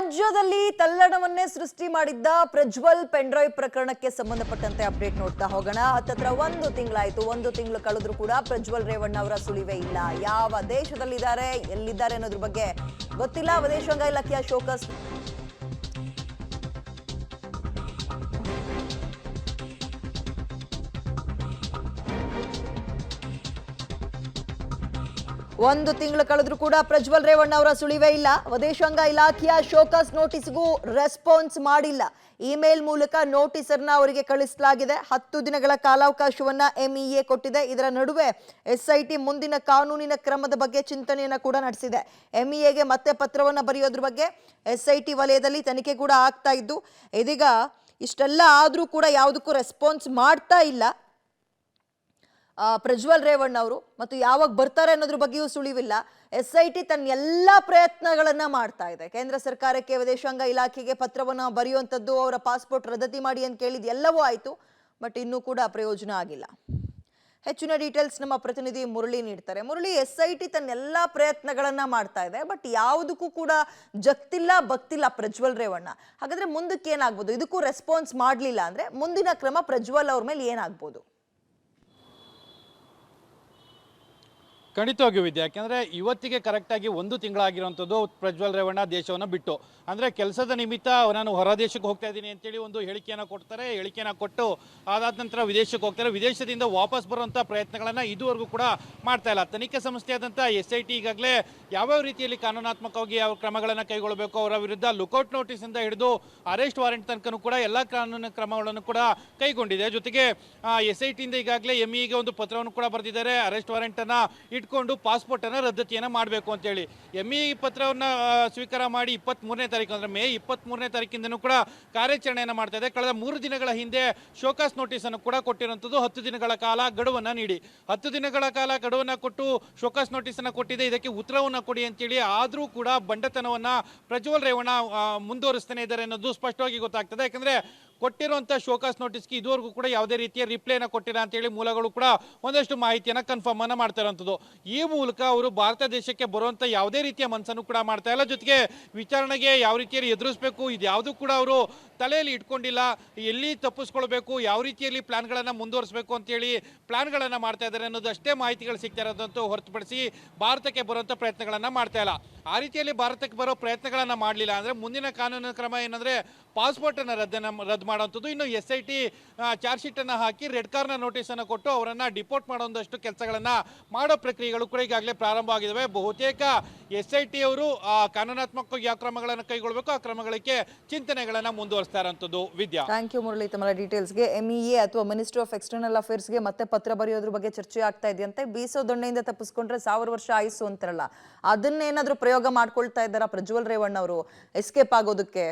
ರಾಜ್ಯದಲ್ಲಿ ತಲ್ಲಣವನ್ನೇ ಸೃಷ್ಟಿ ಮಾಡಿದ್ದ ಪ್ರಜ್ವಲ್ ಪೆನ್ಡ್ರೈವ್ ಪ್ರಕರಣಕ್ಕೆ ಸಂಬಂಧಪಟ್ಟಂತೆ ಅಪ್ಡೇಟ್ ನೋಡ್ತಾ ಹೋಗೋಣ. ಹತ್ತತ್ರ ಒಂದು ತಿಂಗಳಾಯ್ತು. ಒಂದು ತಿಂಗಳು ಕಳೆದ್ರೂ ಕೂಡ ಪ್ರಜ್ವಲ್ ರೇವಣ್ಣ ಅವರ ಸುಳಿವೇ ಇಲ್ಲ. ಯಾವ ದೇಶದಲ್ಲಿದ್ದಾರೆ, ಎಲ್ಲಿದ್ದಾರೆ ಅನ್ನೋದ್ರ ಬಗ್ಗೆ ಗೊತ್ತಿಲ್ಲ. ವಿದೇಶಾಂಗ ಇಲಾಖೆಯ ಶೋಕಸ್ ಒಂದು ತಿಂಗಳು ಕಳೆದ್ರೂ ಕೂಡ ಪ್ರಜ್ವಲ್ ರೇವಣ್ಣ ಅವರ ಸುಳಿವೇ ಇಲ್ಲ. ವಿದೇಶಾಂಗ ಇಲಾಖೆಯ ಶೋಕಾಸ್ ನೋಟಿಸ್ಗೂ ರೆಸ್ಪಾನ್ಸ್ ಮಾಡಿಲ್ಲ. ಇಮೇಲ್ ಮೂಲಕ ನೋಟಿಸ್ ಅನ್ನ ಅವರಿಗೆ ಕಳಿಸಲಾಗಿದೆ. 10 ದಿನಗಳ ಕಾಲಾವಕಾಶವನ್ನ ಎಂಇಎ ಕೊಟ್ಟಿದೆ. ಇದರ ನಡುವೆ ಎಸ್ಐಟಿ ಮುಂದಿನ ಕಾನೂನಿನ ಕ್ರಮದ ಬಗ್ಗೆ ಚಿಂತನೆಯನ್ನ ಕೂಡ ನಡೆಸಿದೆ. ಎಂಇಎಗೆ ಮತ್ತೆ ಪತ್ರವನ್ನ ಬರೆಯೋದ್ರ ಬಗ್ಗೆ ಎಸ್ಐಟಿ ವಲಯದಲ್ಲಿ ತನಿಖೆ ಕೂಡ ಆಗ್ತಾ ಇದ್ದು, ಇದೀಗ ಇಷ್ಟೆಲ್ಲ ಆದ್ರೂ ಕೂಡ ಯಾವುದಕ್ಕೂ ರೆಸ್ಪಾನ್ಸ್ ಮಾಡ್ತಾ ಇಲ್ಲ ಪ್ರಜ್ವಲ್ ರೇವಣ್ಣ ಅವರು. ಮತ್ತು ಯಾವಾಗ ಬರ್ತಾರೆ ಅನ್ನೋದ್ರ ಬಗ್ಗೆಯೂ ಸುಳಿವಿಲ್ಲ. ಎಸ್ಐಟಿ ತನ್ನ ಎಲ್ಲ ಪ್ರಯತ್ನಗಳನ್ನ ಮಾಡ್ತಾ ಇದೆ. ಕೇಂದ್ರ ಸರ್ಕಾರಕ್ಕೆ, ವಿದೇಶಾಂಗ ಇಲಾಖೆಗೆ ಪತ್ರವನ್ನ ಬರೆಯುವಂಥದ್ದು, ಅವರ ಪಾಸ್ಪೋರ್ಟ್ ರದ್ದತಿ ಮಾಡಿ ಅಂತ ಕೇಳಿದ್ ಎಲ್ಲವೂ ಆಯ್ತು. ಬಟ್ ಇನ್ನೂ ಕೂಡ ಪ್ರಯೋಜನ ಆಗಿಲ್ಲ. ಹೆಚ್ಚಿನ ಡೀಟೇಲ್ಸ್ ನಮ್ಮ ಪ್ರತಿನಿಧಿ ಮುರಳಿ ನೀಡ್ತಾರೆ. ಮುರಳಿ, ಎಸ್ಐಟಿ ತನ್ನೆಲ್ಲ ಪ್ರಯತ್ನಗಳನ್ನ ಮಾಡ್ತಾ ಇದೆ, ಬಟ್ ಯಾವುದಕ್ಕೂ ಕೂಡ ಜಗ್ತಿಲ್ಲ ಬಗ್ತಿಲ್ಲ ಪ್ರಜ್ವಲ್ ರೇವಣ್ಣ. ಹಾಗಾದ್ರೆ ಮುಂದಕ್ಕೆ ಏನಾಗ್ಬೋದು? ಇದಕ್ಕೂ ರೆಸ್ಪಾನ್ಸ್ ಮಾಡ್ಲಿಲ್ಲ ಅಂದ್ರೆ ಮುಂದಿನ ಕ್ರಮ ಪ್ರಜ್ವಲ್ ಅವ್ರ ಮೇಲೆ ಏನಾಗ್ಬೋದು? ಖಂಡಿತವಾಗಿಯೂ ವಿದ್ಯೆ. ಯಾಕೆಂದರೆ ಇವತ್ತಿಗೆ ಕರೆಕ್ಟಾಗಿ ಒಂದು ತಿಂಗಳಾಗಿರುವಂಥದ್ದು ಪ್ರಜ್ವಲ್ ರೇವಣ್ಣ ದೇಶವನ್ನು ಬಿಟ್ಟು. ಅಂದರೆ ಕೆಲಸದ ನಿಮಿತ್ತ ನಾನು ಹೊರ ದೇಶಕ್ಕೆ ಹೋಗ್ತಾ ಇದ್ದೀನಿ ಅಂತೇಳಿ ಒಂದು ಹೇಳಿಕೆಯನ್ನು ಕೊಡ್ತಾರೆ. ಹೇಳಿಕೆಯನ್ನು ಕೊಟ್ಟು ಅದಾದ ನಂತರ ವಿದೇಶಕ್ಕೆ ಹೋಗ್ತಾರೆ. ವಿದೇಶದಿಂದ ವಾಪಸ್ ಬರುವಂಥ ಪ್ರಯತ್ನಗಳನ್ನು ಇದುವರೆಗೂ ಕೂಡ ಮಾಡ್ತಾ ಇಲ್ಲ. ತನಿಖೆ ಸಂಸ್ಥೆಯಾದಂಥ ಎಸ್ಐಟಿ ಈಗಾಗಲೇ ಯಾವ್ಯಾವ ರೀತಿಯಲ್ಲಿ ಕಾನೂನಾತ್ಮಕವಾಗಿ ಯಾವ ಕ್ರಮಗಳನ್ನು ಕೈಗೊಳ್ಳಬೇಕು, ಅವರ ವಿರುದ್ಧ ಲುಕೌಟ್ ನೋಟಿಸಿಂದ ಹಿಡಿದು ಅರೆಸ್ಟ್ ವಾರೆಂಟ್ ತನಕನೂ ಕೂಡ ಎಲ್ಲ ಕಾನೂನು ಕ್ರಮಗಳನ್ನು ಕೂಡ ಕೈಗೊಂಡಿದೆ. ಜೊತೆಗೆ ಎಸ್ಐಟಿಯಿಂದ ಈಗಾಗಲೇ ಎಂಇಗೆ ಒಂದು ಪತ್ರವನ್ನು ಕೂಡ ಬರೆದಿದ್ದಾರೆ. ಅರೆಸ್ಟ್ ವಾರೆಂಟನ್ನು ಇಟ್ಕೊಂಡು ಪಾಸ್ಪೋರ್ಟನ್ನು ರದ್ದತಿಯನ್ನು ಮಾಡಬೇಕು ಅಂತೇಳಿ. ಎಂಇ ಪತ್ರವನ್ನು ಸ್ವೀಕಾರ ಮಾಡಿ 23ನೇ ತಾರೀಕು ಅಂದರೆ ಮೇ 23ನೇ ತಾರೀಕಿಂದನೂ ಕೂಡ ಕಾರ್ಯಾಚರಣೆಯನ್ನು ಮಾಡ್ತಾ ಇದೆ. ಕಳೆದ 3 ದಿನಗಳ ಹಿಂದೆ ಶೋಕಾಸ್ ನೋಟಿಸನ್ನು ಕೂಡ ಕೊಟ್ಟಿರುವಂಥದ್ದು. 10 ದಿನಗಳ ಕಾಲ ಗಡುವನ್ನು ನೀಡಿ 10 ದಿನಗಳ ಕಾಲ ಗಡುವನ್ನು ಕೊಟ್ಟು ಶೋಕಾಸ್ ನೋಟಿಸನ್ನು ಕೊಟ್ಟಿದೆ. ಇದಕ್ಕೆ ಉತ್ತರವನ್ನು ಕೊಡಿ ಅಂತೇಳಿ. ಆದರೂ ಕೂಡ ಬಂಡತನವನ್ನು ಪ್ರಜ್ವಲ್ ರೇವಣ್ಣ ಮುಂದುವರಿಸ್ತಾನೆ ಇದ್ದಾರೆ ಅನ್ನೋದು ಸ್ಪಷ್ಟವಾಗಿ ಗೊತ್ತಾಗ್ತದೆ. ಯಾಕಂದರೆ ಕೊಟ್ಟಿರುವಂಥ ಶೋಕಾಸ್ ನೋಟಿಸ್ಗೆ ಇದುವರೆಗೂ ಕೂಡ ಯಾವುದೇ ರೀತಿಯ ರಿಪ್ಲೈನ ಕೊಟ್ಟಿಲ್ಲ ಅಂತೇಳಿ ಮೂಲಗಳು ಕೂಡ ಒಂದಷ್ಟು ಮಾಹಿತಿಯನ್ನು ಕನ್ಫರ್ಮ್ ಅನ್ನು ಮಾಡ್ತಾ ಇರುವಂಥದ್ದು. ಈ ಮೂಲಕ ಅವರು ಭಾರತ ದೇಶಕ್ಕೆ ಬರುವಂಥ ಯಾವುದೇ ರೀತಿಯ ಮನಸ್ಸನ್ನು ಕೂಡ ಮಾಡ್ತಾ ಇಲ್ಲ. ಜೊತೆಗೆ ವಿಚಾರಣೆಗೆ ಯಾವ ರೀತಿಯಲ್ಲಿ ಎದುರಿಸಬೇಕು ಇದ್ಯಾವುದೂ ಕೂಡ ಅವರು ತಲೆಯಲ್ಲಿ ಇಟ್ಕೊಂಡಿಲ್ಲ. ಎಲ್ಲಿ ತಪ್ಪಿಸ್ಕೊಳ್ಬೇಕು, ಯಾವ ರೀತಿಯಲ್ಲಿ ಪ್ಲಾನ್ಗಳನ್ನು ಮುಂದುವರಿಸಬೇಕು ಅಂತೇಳಿ ಪ್ಲಾನ್ಗಳನ್ನು ಮಾಡ್ತಾ ಇದ್ದಾರೆ ಅನ್ನೋದು ಅಷ್ಟೇ ಮಾಹಿತಿಗಳು ಸಿಗ್ತಾ ಇರೋದಂತೂ ಹೊರತುಪಡಿಸಿ ಭಾರತಕ್ಕೆ ಬರುವಂಥ ಪ್ರಯತ್ನಗಳನ್ನು ಮಾಡ್ತಾ ಇಲ್ಲ. ಆ ರೀತಿಯಲ್ಲಿ ಭಾರತಕ್ಕೆ ಬರೋ ಪ್ರಯತ್ನಗಳನ್ನು ಮಾಡಲಿಲ್ಲ ಅಂದರೆ ಮುಂದಿನ ಕಾನೂನಿನ ಕ್ರಮ ಏನಂದರೆ ಪಾಸ್ಪೋರ್ಟನ್ನು ರದ್ದು ಮಾಡುವಂಥದ್ದು. ಇನ್ನು ಎಸ್ಐಟಿ ಚಾರ್ಜ್ ಶೀಟನ್ನು ಹಾಕಿ ರೆಡ್ ಕಾರ್ನ ನೋಟಿಸನ್ನು ಕೊಟ್ಟು ಅವರನ್ನು ಡಿಪೋರ್ಟ್ ಮಾಡುವಂಥಷ್ಟು ಕೆಲಸಗಳನ್ನು ಮಾಡೋ ಪ್ರಕ್ರಿಯೆಗಳು ಕೂಡ ಈಗಾಗಲೇ ಪ್ರಾರಂಭ ಆಗಿದ್ದಾವೆ. ಬಹುತೇಕ ಎಸ್ಐಟಿ ಅವರು ಕಾನೂನಾತ್ಮಕವಾಗಿ ಯಾವ ಕ್ರಮಗಳನ್ನು ಕೈಗೊಳ್ಳಬೇಕು ಆ ಕ್ರಮಗಳಿಗೆ ಚಿಂತನೆಗಳನ್ನು ಮುಂದುವರಿಸ್ತಾ ಇರುವಂಥದ್ದು. ವಿದ್ಯಾ, ಥ್ಯಾಂಕ್ ಯು ಮುರಳಿ ತಮ್ಮ ಡೀಟೇಲ್ಸ್ಗೆ. ಎಂಇಎ ಅಥವಾ ಮಿನಿಸ್ಟ್ರಿ ಆಫ್ ಎಕ್ಸ್ಟರ್ನಲ್ ಅಫೇರ್ಸ್ಗೆ ಮತ್ತೆ ಪತ್ರ ಬರೆಯೋದ್ರ ಬಗ್ಗೆ ಚರ್ಚೆ ಆಗ್ತಾ ಇದೆಯಂತೆ. ಬೀಸೋ ದೊಣ್ಣೆಯಿಂದ ತಪ್ಪಿಸ್ಕೊಂಡ್ರೆ 1000 ವರ್ಷ ಆಯುಸ್ಸು ಅಂತಾರಲ್ಲ, ಅದನ್ನೇನಾದ್ರೂ ಪ್ರಯೋಗ ಮಾಡ್ಕೊಳ್ತಾ ಇದ್ದಾರಾ ಪ್ರಜ್ವಲ್ ರೇವಣ್ಣ ಅವರು ಎಸ್ಕೇಪ್ ಆಗೋದಕ್ಕೆ?